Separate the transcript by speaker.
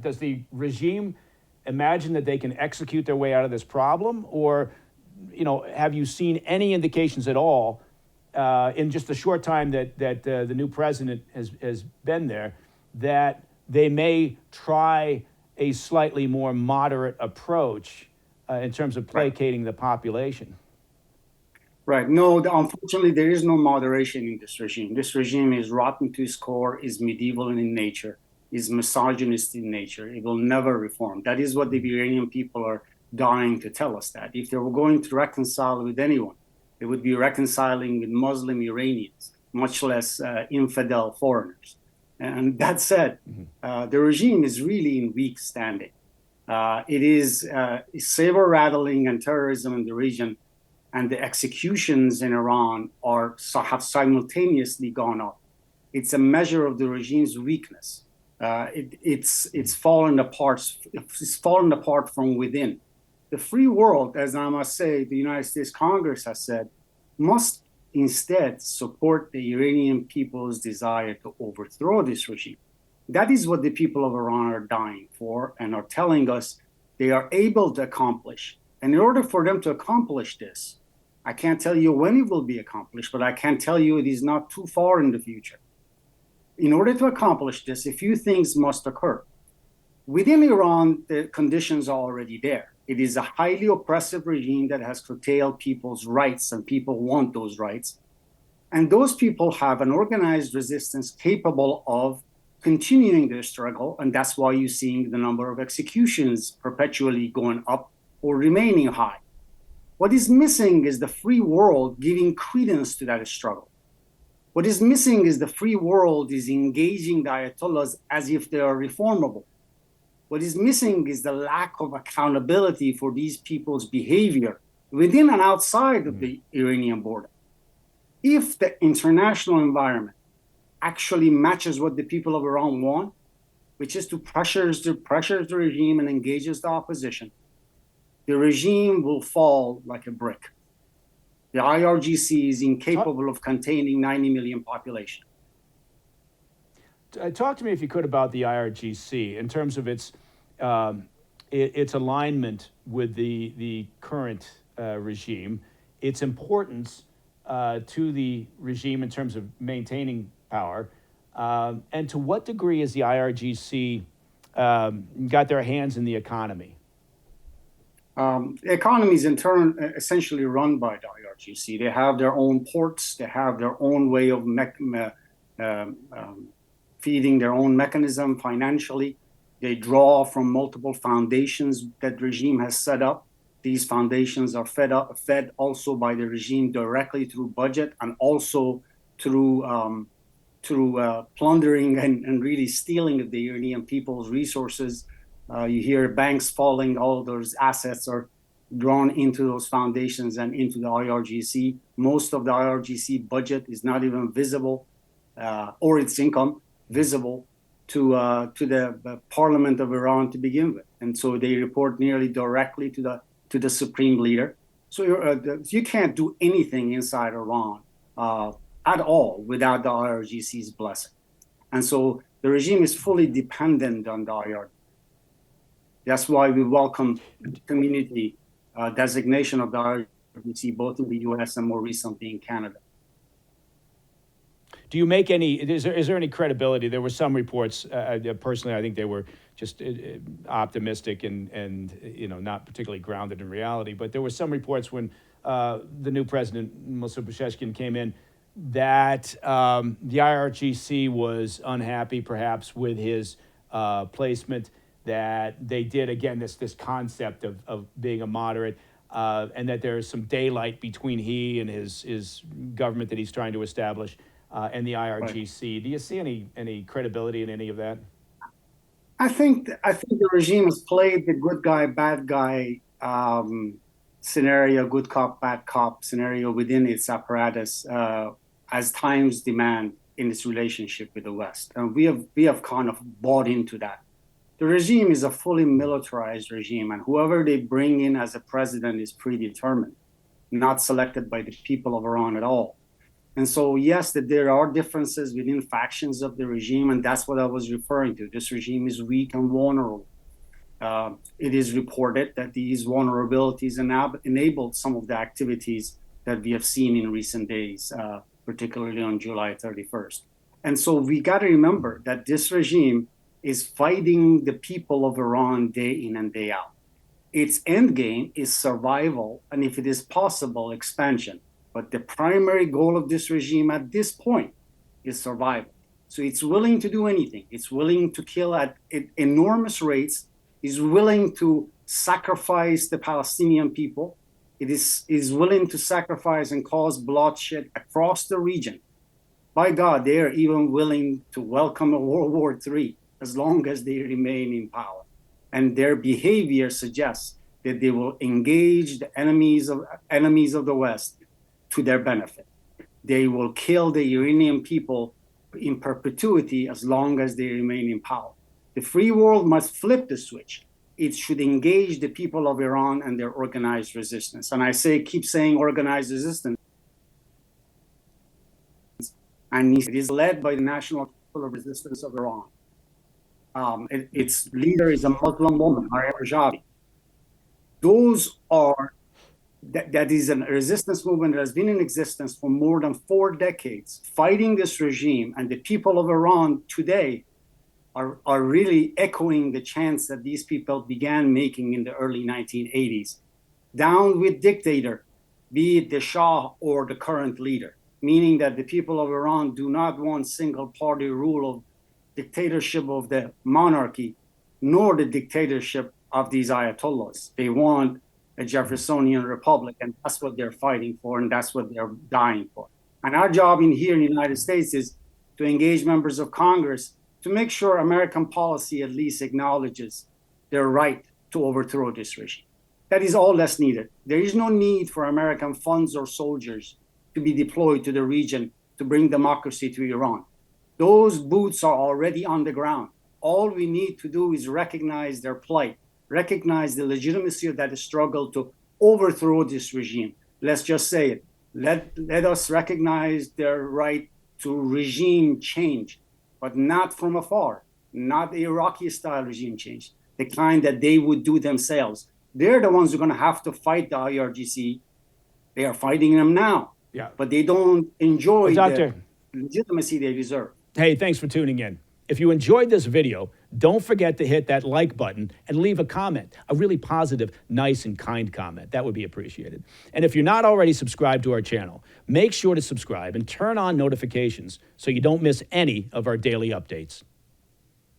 Speaker 1: does the regime imagine that they can execute their way out of this problem, or have you seen any indications at all in just the short time that the new president has been there that they may try a slightly more moderate approach in terms of placating the population?
Speaker 2: Right. No, unfortunately, there is no moderation in this regime. This regime is rotten to its core, is medieval in nature, is misogynist in nature. It will never reform. That is what the Iranian people are dying to tell us, that if they were going to reconcile with anyone, they would be reconciling with Muslim Iranians, much less infidel foreigners. And that said, the regime is really in weak standing. It is saber rattling and terrorism in the region, and the executions in Iran have simultaneously gone up. It's a measure of the regime's weakness. It's fallen apart. It's fallen apart from within. The free world, as I must say, the United States Congress has said, must instead support the Iranian people's desire to overthrow this regime. That is what the people of Iran are dying for and are telling us they are able to accomplish. And in order for them to accomplish this, I can't tell you when it will be accomplished, but I can tell you it is not too far in the future. In order to accomplish this, a few things must occur. Within Iran, the conditions are already there. It is a highly oppressive regime that has curtailed people's rights, and people want those rights. And those people have an organized resistance capable of continuing their struggle, and that's why you're seeing the number of executions perpetually going up or remaining high. What is missing is the free world giving credence to that struggle. What is missing is the free world is engaging the Ayatollahs as if they are reformable. What is missing is the lack of accountability for these people's behavior within and outside of the Iranian border. If the international environment actually matches what the people of Iran want, which is to pressure the regime and engages the opposition, the regime will fall like a brick. The IRGC is incapable of containing 90 million population.
Speaker 1: Talk to me, if you could, about the IRGC in terms of its alignment with the current regime, its importance to the regime in terms of maintaining power, and to what degree has the IRGC got their hands in the economy?
Speaker 2: The economy is in turn essentially run by the IRGC. They have their own ports. They have their own way of feeding their own mechanism financially. They draw from multiple foundations that the regime has set up. These foundations are fed also by the regime directly through budget and also through plundering and really stealing of the Iranian people's resources. You hear banks falling, all those assets are drawn into those foundations and into the IRGC. Most of the IRGC budget is not even visible, or its income visible to the Parliament of Iran to begin with. And so they report nearly directly to the supreme leader. So you can't do anything inside Iran at all without the IRGC's blessing. And so the regime is fully dependent on the IRGC. That's why we welcome community designation of the IRGC, both in the US and more recently in Canada.
Speaker 1: Do you make is there any credibility? There were some reports, personally, I think they were just optimistic and not particularly grounded in reality, but there were some reports when the new president, Mossad Boucheshkian, came in, that the IRGC was unhappy perhaps with his placement, that they did, again, this concept of being a moderate, and that there's some daylight between he and his government that he's trying to establish and the IRGC. Right. Do you see any credibility in any of that?
Speaker 2: I think the regime has played the good guy, bad guy scenario, good cop, bad cop scenario within its apparatus as times demand in its relationship with the West. And we have kind of bought into that. The regime is a fully militarized regime, and whoever they bring in as a president is predetermined, not selected by the people of Iran at all. And so, yes, that there are differences within factions of the regime, and that's what I was referring to. This regime is weak and vulnerable. It is reported that these vulnerabilities enabled some of the activities that we have seen in recent days, particularly on July 31st. And so we got to remember that this regime is fighting the people of Iran day in and day out. Its end game is survival, and if it is possible, expansion. But the primary goal of this regime at this point is survival. So it's willing to do anything. It's willing to kill at enormous rates. Is willing to sacrifice the Palestinian people. It is willing to sacrifice and cause bloodshed across the region. By God, they are even willing to welcome a World War III as long as they remain in power. And their behavior suggests that they will engage the enemies of the West to their benefit. They will kill the Iranian people in perpetuity as long as they remain in power. The free world must flip the switch. It should engage the people of Iran and their organized resistance. And I keep saying organized resistance. And it is led by the National People of Resistance of Iran. Its leader is a Muslim woman, IRGC. That is a resistance movement that has been in existence for more than 4 decades, fighting this regime, and the people of Iran today are really echoing the chants that these people began making in the early 1980s. Down with dictator, be it the Shah or the current leader, meaning that the people of Iran do not want single party rule of dictatorship of the monarchy, nor the dictatorship of these ayatollahs. They want a Jeffersonian republic, and that's what they're fighting for, and that's what they're dying for. And our job here in the United States is to engage members of Congress to make sure American policy at least acknowledges their right to overthrow this regime. That is all that's needed. There is no need for American funds or soldiers to be deployed to the region to bring democracy to Iran. Those boots are already on the ground. All we need to do is recognize their plight, recognize the legitimacy of that struggle to overthrow this regime. Let's just say it. Let us recognize their right to regime change, but not from afar, not the Iraqi-style regime change, the kind that they would do themselves. They're the ones who are going to have to fight the IRGC. They are fighting them now, but they don't enjoy the legitimacy they deserve.
Speaker 1: Hey, thanks for tuning in. If you enjoyed this video, don't forget to hit that like button and leave a comment, a really positive, nice, and kind comment. That would be appreciated. And if you're not already subscribed to our channel, make sure to subscribe and turn on notifications so you don't miss any of our daily updates.